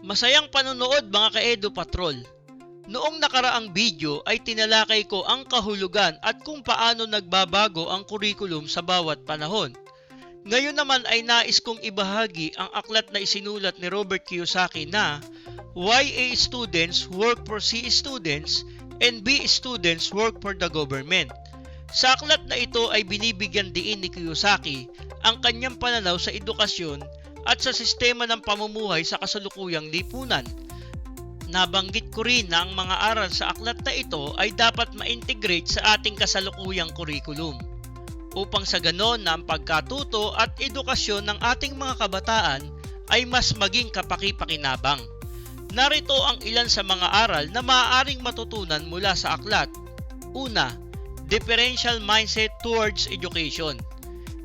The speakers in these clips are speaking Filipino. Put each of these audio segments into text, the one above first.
Masayang panonood mga ka-Edu Patrol. Noong nakaraang video ay tinalakay ko ang kahulugan at kung paano nagbabago ang kurikulum sa bawat panahon. Ngayon naman ay nais kong ibahagi ang aklat na isinulat ni Robert Kiyosaki na Why A Students Work for C Students and B Students Work for the Government. Sa aklat na ito ay binibigyan diin ni Kiyosaki ang kanyang pananaw sa edukasyon at sa sistema ng pamumuhay sa kasalukuyang lipunan. Nabanggit ko rin na ang mga aral sa aklat na ito ay dapat ma-integrate sa ating kasalukuyang kurikulum upang sa ganon na ang pagkatuto at edukasyon ng ating mga kabataan ay mas maging kapaki-pakinabang. Narito ang ilan sa mga aral na maaaring matutunan mula sa aklat. Una, differential mindset towards education.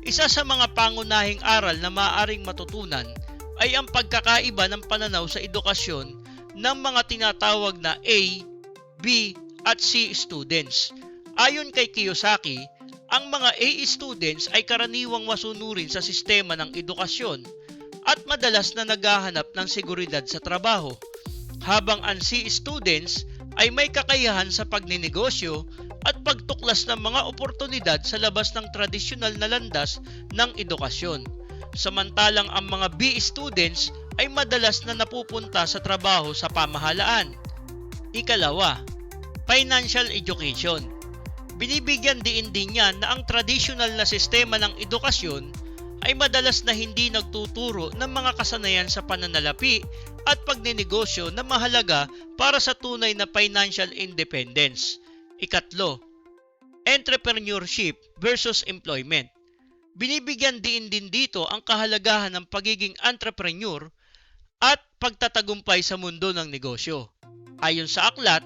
Isa sa mga pangunahing aral na maaaring matutunan ay ang pagkakaiba ng pananaw sa edukasyon ng mga tinatawag na A, B at C students. Ayon kay Kiyosaki, ang mga A students ay karaniwang masunurin sa sistema ng edukasyon at madalas na naghahanap ng seguridad sa trabaho, habang ang C students ay may kakayahan sa pagninegosyo at pagtuklas ng mga oportunidad sa labas ng tradisyonal na landas ng edukasyon. Samantalang ang mga B students ay madalas na napupunta sa trabaho sa pamahalaan. Ikalawa, financial education. Binibigyan din yan na ang tradisyonal na sistema ng edukasyon ay madalas na hindi nagtuturo ng mga kasanayan sa pananalapi at pagninegosyo na mahalaga para sa tunay na financial independence. Ikatlo, entrepreneurship versus employment. Binibigyan din dito ang kahalagahan ng pagiging entrepreneur at pagtatagumpay sa mundo ng negosyo. Ayon sa aklat,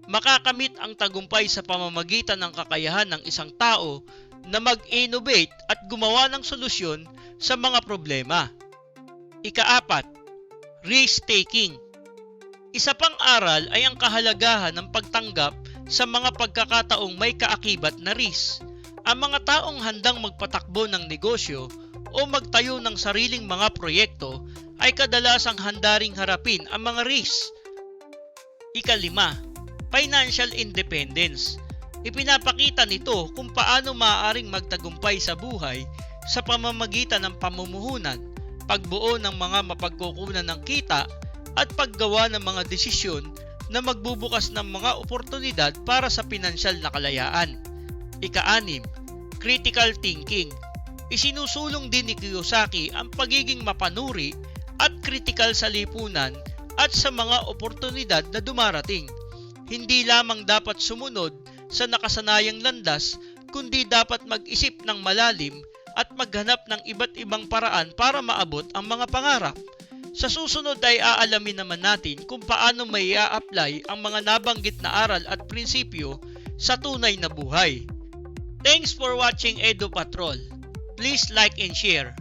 makakamit ang tagumpay sa pamamagitan ng kakayahan ng isang tao na mag-innovate at gumawa ng solusyon sa mga problema. Ikaapat, risk-taking. Isa pang aral ay ang kahalagahan ng pagtanggap sa mga pagkakataong may kaakibat na risk. Ang mga taong handang magpatakbo ng negosyo o magtayo ng sariling mga proyekto ay kadalasang handa ring harapin ang mga risk. Ikalima, financial independence. Ipinapakita nito kung paano maaaring magtagumpay sa buhay sa pamamagitan ng pamumuhunan, pagbuo ng mga mapagkukunan ng kita at paggawa ng mga desisyon na magbubukas ng mga oportunidad para sa pinansyal na kalayaan. Ika-6, critical thinking. Isinusulong din ni Kiyosaki ang pagiging mapanuri at kritikal sa lipunan at sa mga oportunidad na dumarating. Hindi lamang dapat sumunod sa nakasanayang landas, kundi dapat mag-isip ng malalim at maghanap ng iba't ibang paraan para maabot ang mga pangarap. Sa susunod ay aalamin naman natin kung paano may i-apply ang mga nabanggit na aral at prinsipyo sa tunay na buhay. Thanks for watching Edu Patrol. Please like and share.